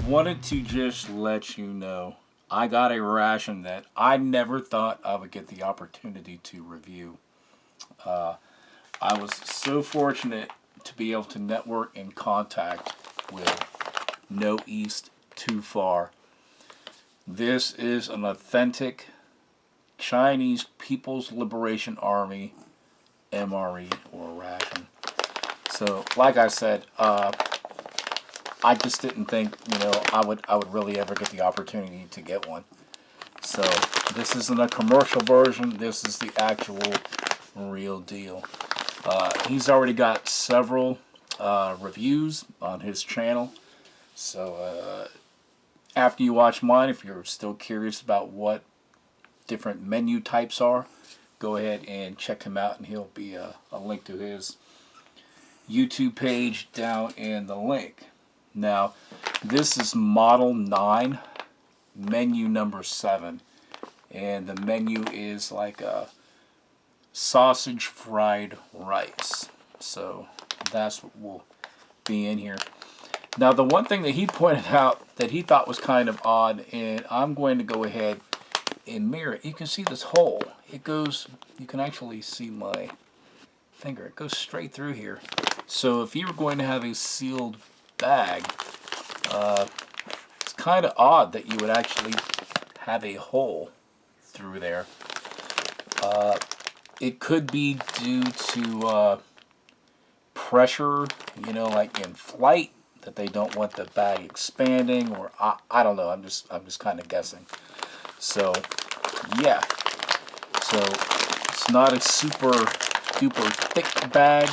Wanted to just let you know I got a ration that I never thought I would get the opportunity to review. I was so fortunate to be able to network and contact with No East Too Far. This is an authentic Chinese People's Liberation Army MRE or ration. So, like I said, I just didn't think, I would really ever get the opportunity to get one. So this isn't a commercial version. This is the actual real deal. He's already got several reviews on his channel. So after you watch mine, if you're still curious about what different menu types are, go ahead and check him out, and he'll be a link to his YouTube page down in the link. Now, this is Model 9, menu number 7. And the menu is like a sausage fried rice. So that's what will be in here. Now, the one thing that he pointed out that he thought was kind of odd, and I'm going to go ahead and mirror it. You can see this hole. It goes, you can actually see my finger. It goes straight through here. So if you were going to have a sealed bag, it's kind of odd that you would actually have a hole through there. It could be due to pressure, like in flight, that they don't want the bag expanding, or I don't know. I'm just kind of guessing. So yeah, so it's not a super duper thick bag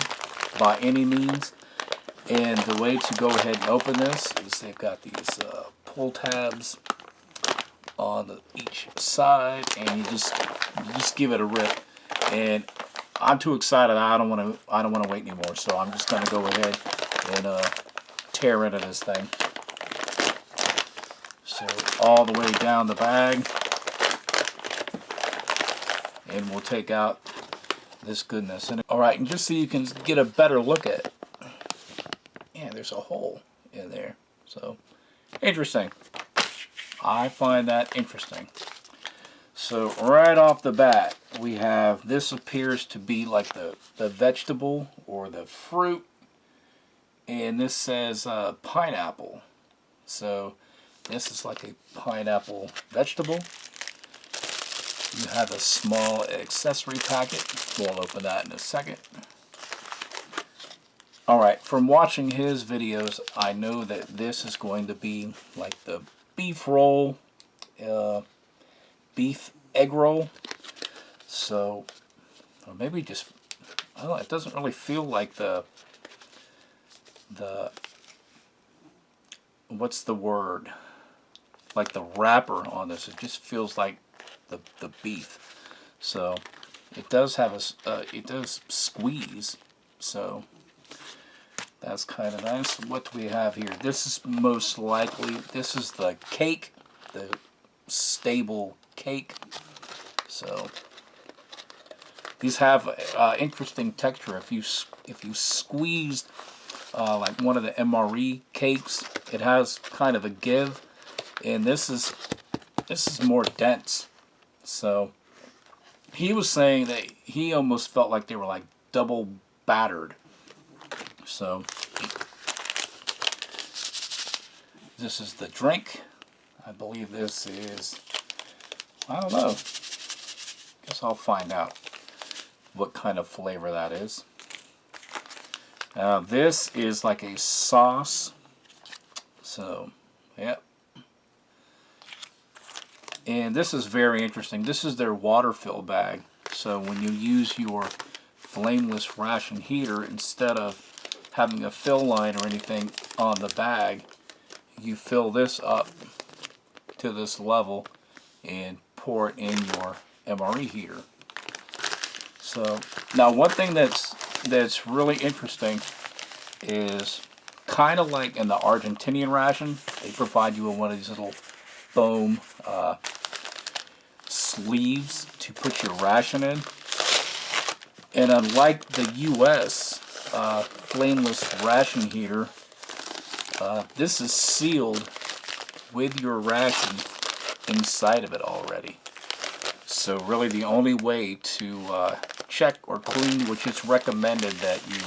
by any means. And the way to go ahead and open this is they've got these pull tabs on each side, and you just give it a rip. And I'm too excited. I don't want to wait anymore. So I'm just going to go ahead and tear into this thing. So all the way down the bag, and we'll take out this goodness. And all right, and just so you can get a better look at it. Yeah, there's a hole in there. So, interesting. I find that interesting. So, right off the bat, we have, this appears to be like the vegetable or the fruit. And this says pineapple. So, this is like a pineapple vegetable. You have a small accessory packet. We'll open that in a second. Alright, from watching his videos, I know that this is going to be like the beef roll, beef egg roll. So, or maybe just, I don't know, it doesn't really feel like the what's the word? Like the wrapper on this. It just feels like the beef. So, it does have it does squeeze. So, that's kind of nice. What do we have here? This is most likely, this is the cake, the stable cake. So these have interesting texture. If you squeezed like one of the MRE cakes, it has kind of a give, and this is more dense. So he was saying that he almost felt like they were like double battered. So, this is the drink. I believe this is, I don't know. Guess I'll find out what kind of flavor that is. Now, this is like a sauce. So, yep. And this is very interesting. This is their water fill bag. So, when you use your flameless ration heater, instead of having a fill line or anything on the bag, you fill this up to this level and pour it in your MRE heater. So now one thing that's really interesting is kind of like in the Argentinian ration, they provide you with one of these little foam sleeves to put your ration in. And unlike the U.S. Flameless ration heater, this is sealed with your ration inside of it already. So really the only way to check or clean, which is recommended that you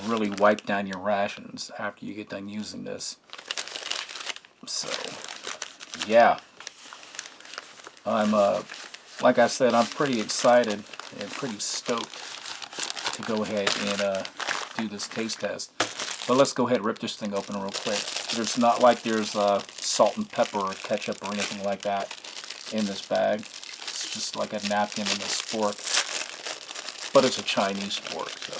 really wipe down your rations after you get done using this. So yeah, I'm like I said, I'm pretty excited and pretty stoked to go ahead and do this taste test. But let's go ahead and rip this thing open real quick. There's not like there's salt and pepper or ketchup or anything like that in this bag. It's just like a napkin and a spork. But it's a Chinese spork, so.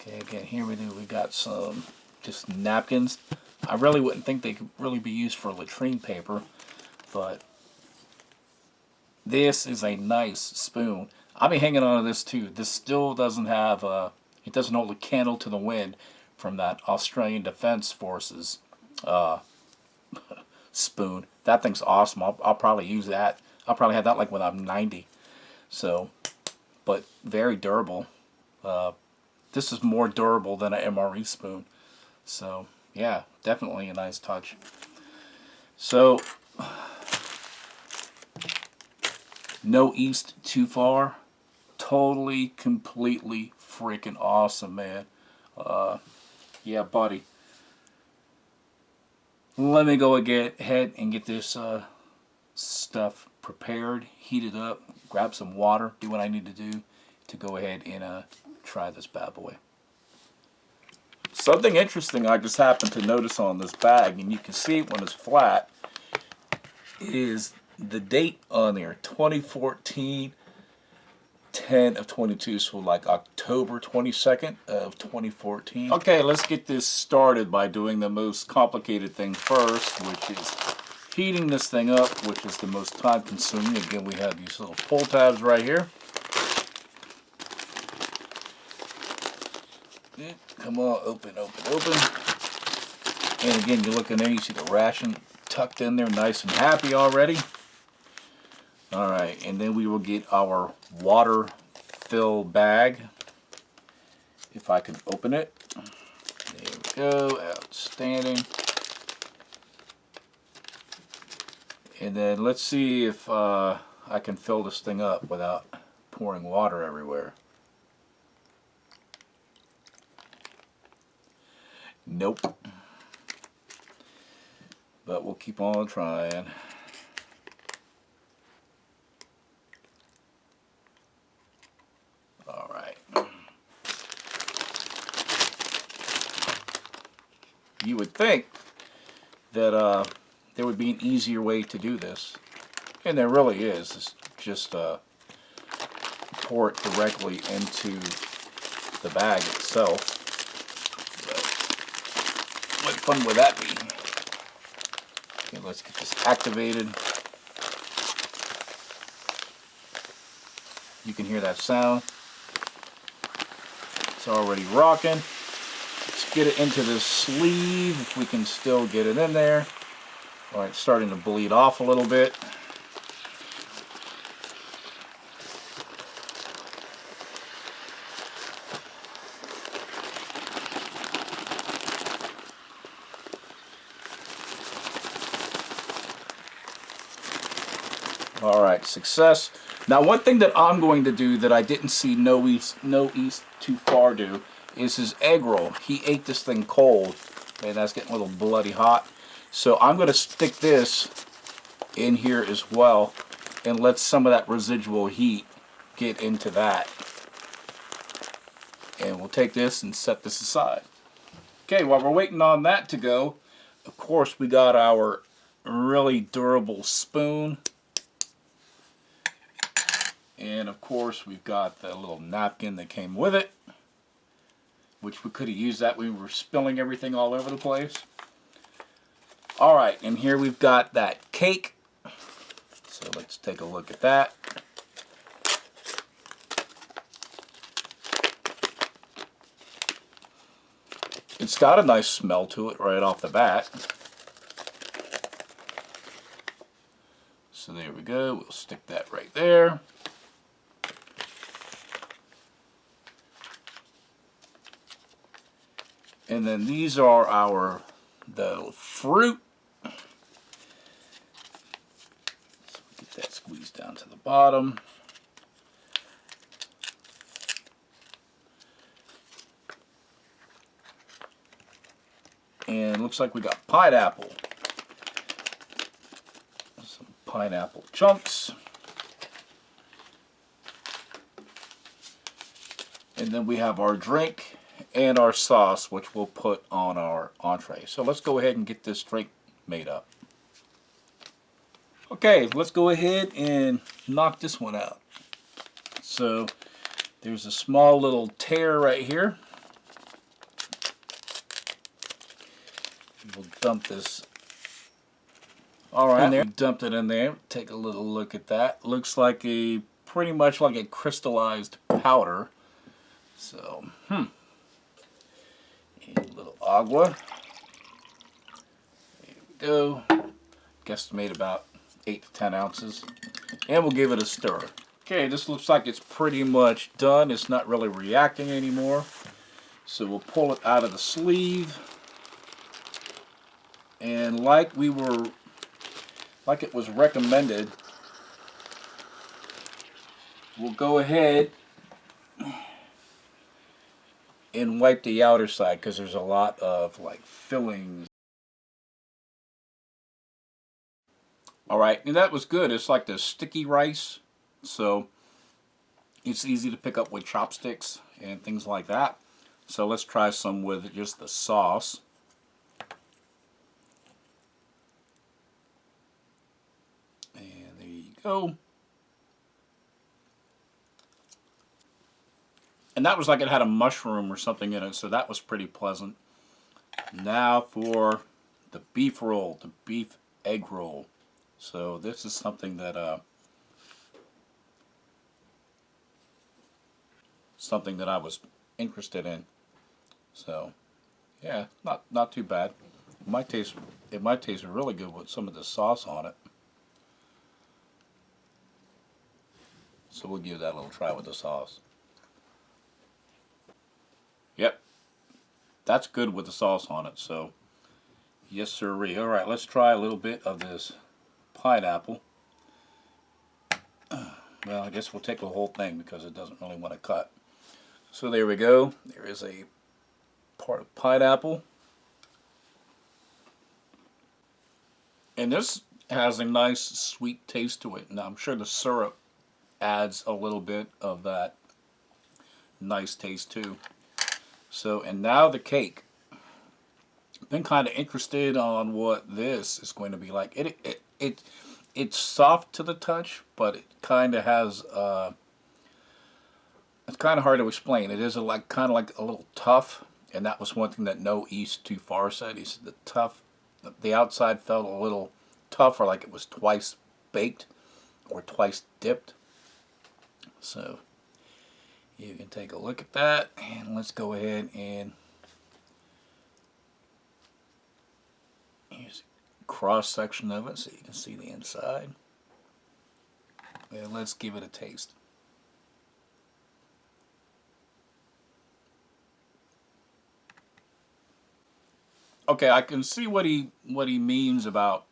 Okay, again, here we got some just napkins. I really wouldn't think they could really be used for latrine paper, but this is a nice spoon. I'll be hanging on to this too. This still doesn't have it doesn't hold a candle to the wind from that Australian Defence Forces spoon. That thing's awesome. I'll probably use that. I'll probably have that like when I'm 90. So, but very durable. This is more durable than an MRE spoon. So, yeah, definitely a nice touch. So, no east too far. Totally, completely freaking awesome, man. Yeah, buddy. Let me go ahead and get this stuff prepared, heat it up, grab some water, do what I need to do to go ahead and try this bad boy. Something interesting I just happened to notice on this bag, and you can see it when it's flat, is the date on there, 2014 10 of 22, so like October 22nd of 2014. Okay, let's get this started by doing the most complicated thing first, which is heating this thing up, which is the most time consuming. Again, we have these little pull tabs right here. Come on, open, open, open. And again, you look in there, you see the ration tucked in there, nice and happy already. Alright, and then we will get our water fill bag. If I can open it. There we go, outstanding. And then let's see if I can fill this thing up without pouring water everywhere. Nope. But we'll keep on trying. Alright. You would think that there would be an easier way to do this. And there really is. It's just pour it directly into the bag itself. But what fun would that be? Okay, let's get this activated. You can hear that sound. It's already rocking. Let's get it into this sleeve if we can still get it in there. Alright, it's starting to bleed off a little bit. Alright, success. Now one thing that I'm going to do that I didn't see No East Too Far do is his egg roll. He ate this thing cold, and that's getting a little bloody hot. So I'm going to stick this in here as well and let some of that residual heat get into that. And we'll take this and set this aside. Okay, while we're waiting on that to go, of course we got our really durable spoon. And of course we've got the little napkin that came with it, which we could have used that when we were spilling everything all over the place. Alright, and here we've got that cake. So let's take a look at that. It's got a nice smell to it right off the bat. So there we go, we'll stick that right there. And then these are our the fruit. So get that squeezed down to the bottom. And looks like we got pineapple. Some pineapple chunks. And then we have our drink and our sauce, which we'll put on our entree. So let's go ahead and get this drink made up. Okay, let's go ahead and knock this one out. So there's a small little tear right here. We'll dump this. Alright, we dumped it in there. Take a little look at that. Looks like pretty much like a crystallized powder. So, a little agua. There we go. Guesstimate about 8 to 10 ounces. And we'll give it a stir. Okay, this looks like it's pretty much done. It's not really reacting anymore. So we'll pull it out of the sleeve. And like it was recommended, we'll go ahead and wipe the outer side because there's a lot of like fillings. Alright, and that was good. It's like the sticky rice, so it's easy to pick up with chopsticks and things like that. So let's try some with just the sauce. Go. And that was like it had a mushroom or something in it, so that was pretty pleasant. Now for the beef roll, the beef egg roll. So this is something that I was interested in. So yeah, not too bad. It might taste really good with some of the sauce on it. So we'll give that a little try with the sauce. Yep, that's good with the sauce on it. So yes sirree. Alright, let's try a little bit of this pineapple. Well, I guess we'll take the whole thing because it doesn't really want to cut. So there we go. There is a part of pineapple. And this has a nice sweet taste to it. Now I'm sure the syrup adds a little bit of that nice taste too. So, and now the cake. I've been kind of interested on what this is going to be like. It's soft to the touch, but it kind of has it's kind of hard to explain. It is kind of like a little tough, and that was one thing that No East Too Far said. He said the outside felt a little tough, or like it was twice baked or twice dipped. So you can take a look at that, and let's go ahead and use a cross section of it so you can see the inside. And let's give it a taste. Okay, I can see what he means about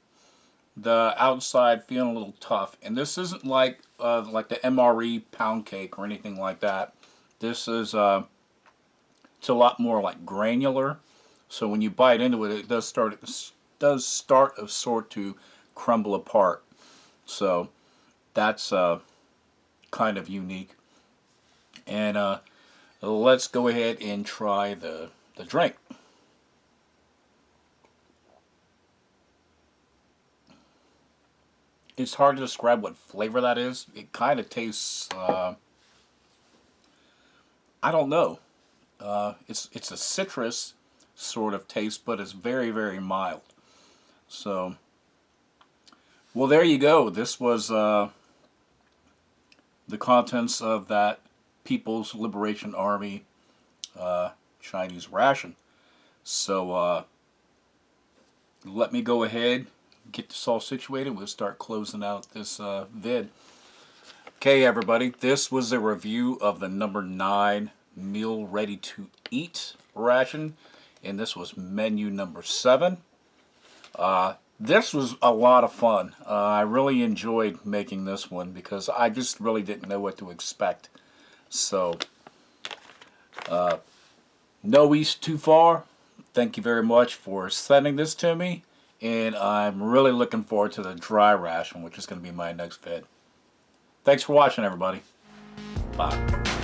the outside feeling a little tough, and this isn't like the MRE pound cake or anything like that. This is it's a lot more like granular. So when you bite into it, it does start a sort to crumble apart. So that's kind of unique. And let's go ahead and try the drink. It's hard to describe what flavor that is. It kind of tastes, I don't know. It's a citrus sort of taste, but it's very, very mild. So, well, there you go. This was the contents of that People's Liberation Army Chinese ration. So, let me go ahead, get this all situated. We'll start closing out this vid. Okay, everybody, this was a review of the number 9 meal ready to eat ration. and this was menu number 7. This was a lot of fun. I really enjoyed making this one because I just really didn't know what to expect. So, no east too far. Thank you very much for sending this to me, and I'm really looking forward to the dry ration, which is going to be my next vid. Thanks for watching, everybody. Bye.